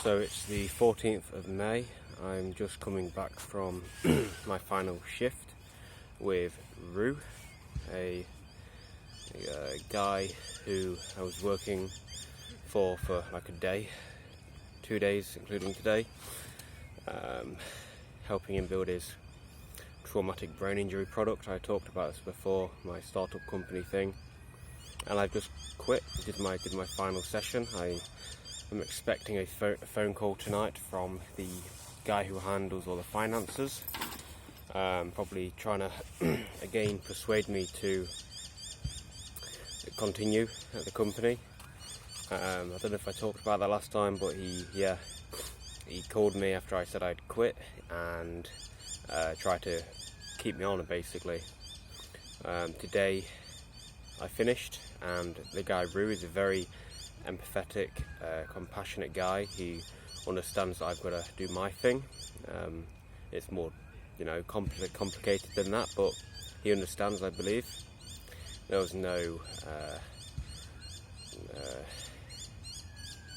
So it's the 14th of May. I'm just coming back from my final shift with Rue, a guy who I was working for like a day, 2 days including today, helping him build his traumatic brain injury product. I talked about this before, my startup company thing, and I've just quit. Did my final session. I'm expecting a phone call tonight from the guy who handles all the finances, probably trying to again persuade me to continue at the company. I don't know if I talked about that last time, but he called me after I said I'd quit and tried to keep me on basically. Today I finished, and the guy Rue is a very empathetic, compassionate guy. He understands that I've got to do my thing. It's more, complicated than that, but he understands, I believe. There was no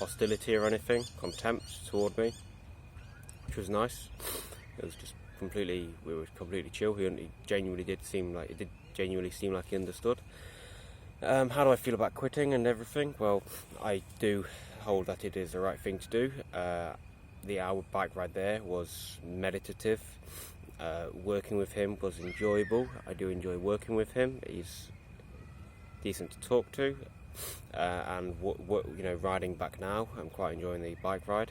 hostility or anything, contempt toward me, which was nice. It was just we were completely chill. He genuinely did seem like he understood. How do I feel about quitting and everything? Well, I do hold that it is the right thing to do. The hour bike ride there was meditative. Working with him was enjoyable. I do enjoy working with him. He's decent to talk to. And riding back now, I'm quite enjoying the bike ride.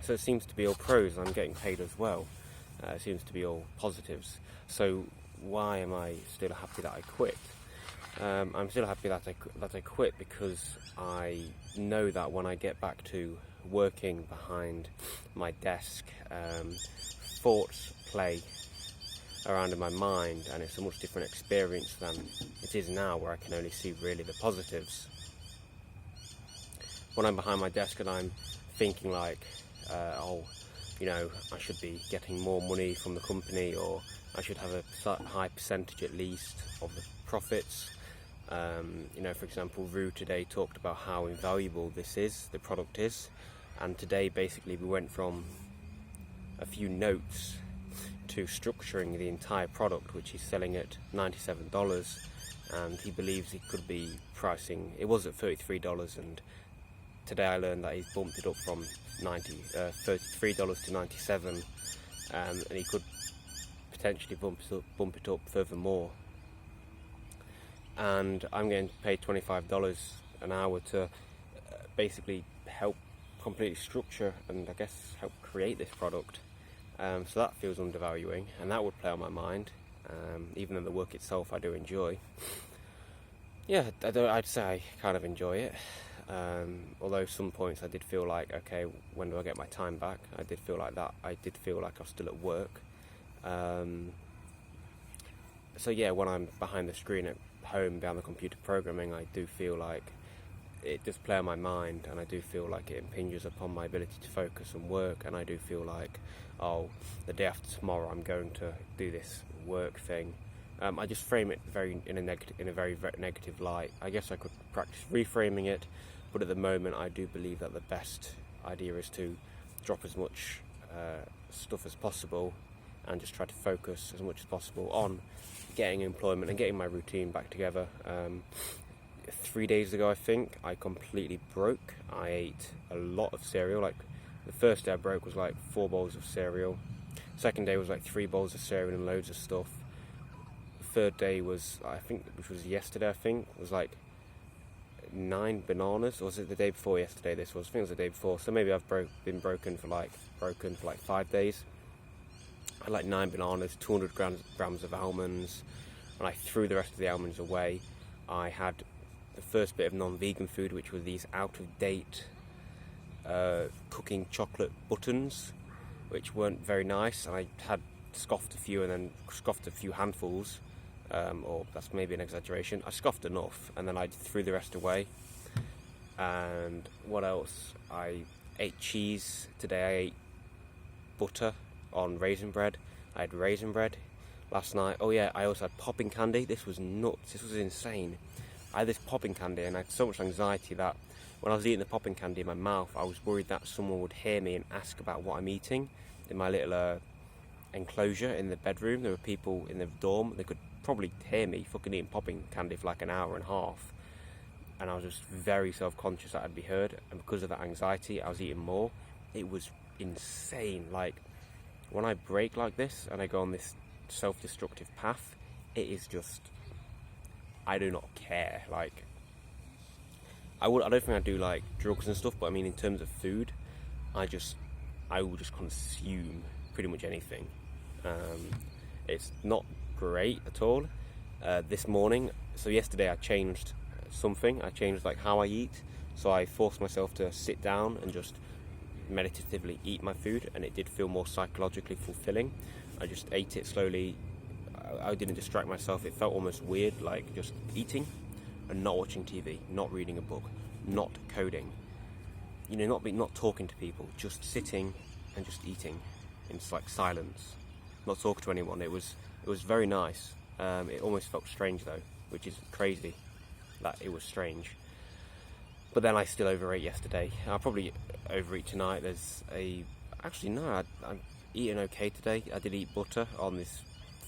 So it seems to be all pros. I'm getting paid as well. It seems to be all positives. So why am I still happy that I quit? I'm still happy that I quit because I know that when I get back to working behind my desk, thoughts play around in my mind, and it's a much different experience than it is now, where I can only see really the positives. When I'm behind my desk and I'm thinking like, I should be getting more money from the company, or I should have a high percentage at least of the profits. For example, Rue today talked about how invaluable the product is, and today basically we went from a few notes to structuring the entire product, which he's selling at $97, and he believes he could be pricing, it was at $33, and today I learned that he's bumped it up from $33 to $97, and he could potentially bump it up furthermore. And I'm getting paid $25 an hour to basically help completely structure and I guess help create this product. So that feels undervaluing, and that would play on my mind, even though the work itself I do enjoy. Yeah, I'd say I kind of enjoy it. Although some points I did feel like, okay, when do I get my time back? I did feel like that. I did feel like I was still at work. So yeah, when I'm behind the screen at home behind the computer programming, I do feel like it does play on my mind, and I do feel like it impinges upon my ability to focus and work, and I do feel like, the day after tomorrow I'm going to do this work thing. I just frame it in a very negative light. I guess I could practice reframing it, but at the moment I do believe that the best idea is to drop as much stuff as possible and just try to focus as much as possible on getting employment and getting my routine back together. 3 days ago, I think, I completely broke. I ate a lot of cereal. Like, the first day I broke was like 4 bowls of cereal. Second day was like 3 bowls of cereal and loads of stuff. The third day was, which was yesterday, was like 9 bananas. Or was it the day before yesterday this was? I think it was the day before. So maybe I've been broken for like 5 days. I had like 9 bananas, 200 grams of almonds, and I threw the rest of the almonds away. I had the first bit of non-vegan food, which were these out-of-date cooking chocolate buttons, which weren't very nice. I had scoffed a few and then scoffed a few handfuls, or that's maybe an exaggeration. I scoffed enough, and then I threw the rest away. And what else? I ate cheese. Today I ate butter on raisin bread. I had raisin bread last night. Oh yeah, I also had popping candy. This was nuts. This was insane. I had this popping candy, and I had so much anxiety that when I was eating the popping candy in my mouth, I was worried that someone would hear me and ask about what I'm eating. In my little enclosure in the bedroom, there were people in the dorm. They could probably hear me fucking eating popping candy for like an hour and a half, and I was just very self-conscious that I'd be heard. And because of that anxiety, I was eating more. It was insane. Like, when I break like this and I go on this self-destructive path, it is just, I do not care. Like, I don't think I do like drugs and stuff, but I mean in terms of food, I will just consume pretty much anything. It's not great at all. This morning, so yesterday I changed something. I changed like how I eat. So I forced myself to sit down and just meditatively eat my food, and it did feel more psychologically fulfilling. I just ate it slowly. I didn't distract myself. It felt almost weird, like just eating and not watching TV, not reading a book, not coding, not talking to people, just sitting and just eating in like silence, not talking to anyone. It was very nice. It almost felt strange though, which is crazy that it was strange. But then I still overate yesterday. I'll probably overeat tonight. I'm eating okay today. I did eat butter on this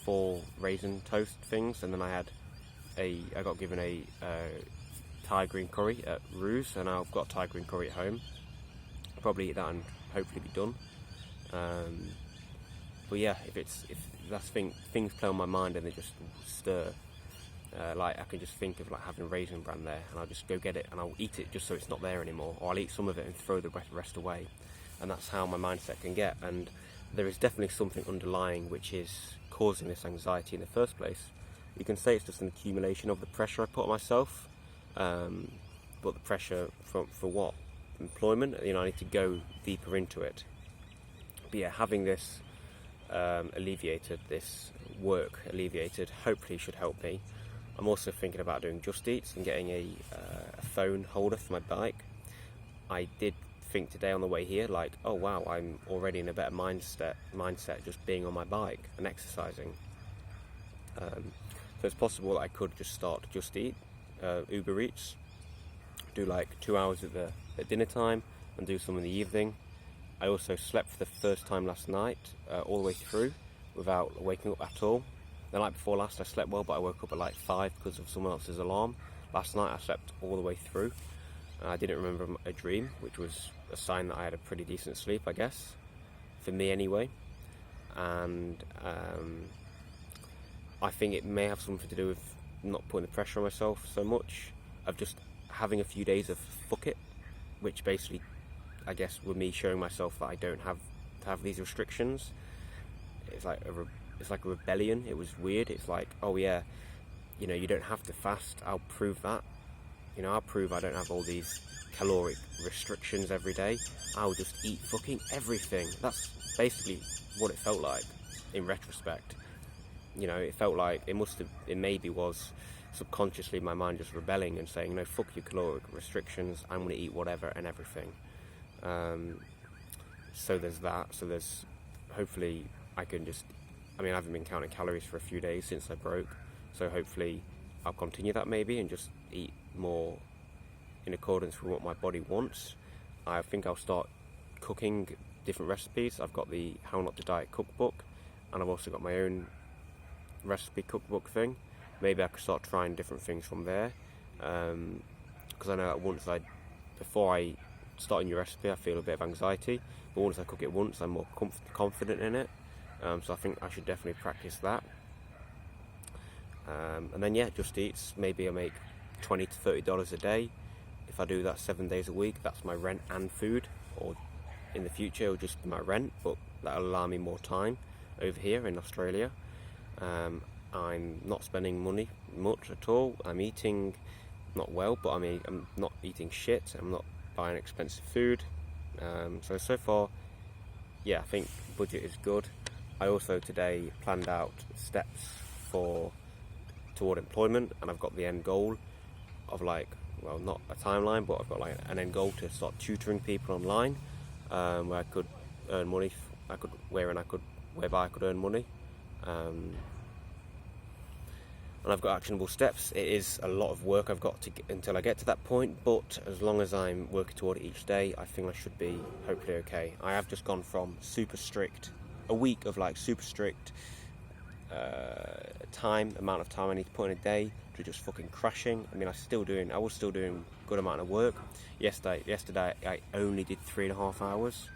4 raisin toast things, and then I got given a Thai green curry at Ruse, and I've got Thai green curry at home. I'll probably eat that and hopefully be done. But yeah, if that's things play on my mind and they just stir, like I can just think of like having Raisin Bran there, and I'll just go get it and I'll eat it just so it's not there anymore, or I'll eat some of it and throw the rest away, and that's how my mindset can get. And there is definitely something underlying which is causing this anxiety in the first place. You can say it's just an accumulation of the pressure I put on myself, but the pressure for what? Employment. I need to go deeper into it. But yeah, having this this work alleviated, hopefully should help me. I'm also thinking about doing Just Eats and getting a phone holder for my bike. I did think today on the way here, like, oh wow, I'm already in a better mindset just being on my bike and exercising. So it's possible that I could just start Just Eat, Uber Eats, do like 2 hours at dinner time and do some in the evening. I also slept for the first time last night, all the way through, without waking up at all. The night before last I slept well, but I woke up at like 5 because of someone else's alarm. Last night I slept all the way through. I didn't remember a dream, which was a sign that I had a pretty decent sleep, I guess, for me anyway. And I think it may have something to do with not putting the pressure on myself so much, of just having a few days of fuck it, which basically, I guess, with me showing myself that I don't have to have these restrictions. It's like a rebellion. It was weird. It's like, oh yeah, you don't have to fast. I'll prove that. I'll prove I don't have all these caloric restrictions every day. I'll just eat fucking everything. That's basically what it felt like in retrospect. It felt like it maybe was subconsciously my mind just rebelling and saying, no, fuck your caloric restrictions. I'm going to eat whatever and everything. So there's that. So there's, hopefully I can just, I haven't been counting calories for a few days since I broke. So hopefully I'll continue that maybe and just eat more in accordance with what my body wants. I think I'll start cooking different recipes. I've got the How Not to Diet cookbook, and I've also got my own recipe cookbook thing. Maybe I could start trying different things from there, because I know that before I start a new recipe I feel a bit of anxiety, but once I cook it once I'm more confident in it. So I think I should definitely practice that. And then yeah, Just Eats, maybe I make $20 to $30 a day. If I do that 7 days a week, that's my rent and food, or in the future it'll just be my rent, but that'll allow me more time over here in Australia. I'm not spending money much at all. I'm eating not well, but I'm not eating shit. I'm not buying expensive food. So far, yeah, I think budget is good. I also today planned out steps toward employment, and I've got the end goal of not a timeline, but I've got like an end goal to start tutoring people online, where I could earn money. Whereby I could earn money. and I've got actionable steps. It is a lot of work I've got to get until I get to that point, but as long as I'm working toward it each day, I think I should be hopefully okay. I have just gone from super strict, a week of like super strict amount of time I need to put in a day, to just fucking crashing. I mean, I was still doing good amount of work. Yesterday I only did 3.5 hours.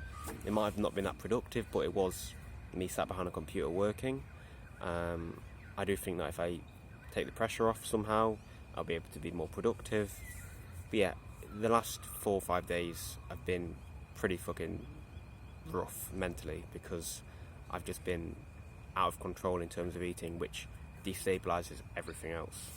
It might have not been that productive, but it was me sat behind a computer working. I do think that if I take the pressure off somehow, I'll be able to be more productive. But yeah, the last 4 or 5 days have been pretty fucking rough mentally, because I've just been out of control in terms of eating, which destabilizes everything else.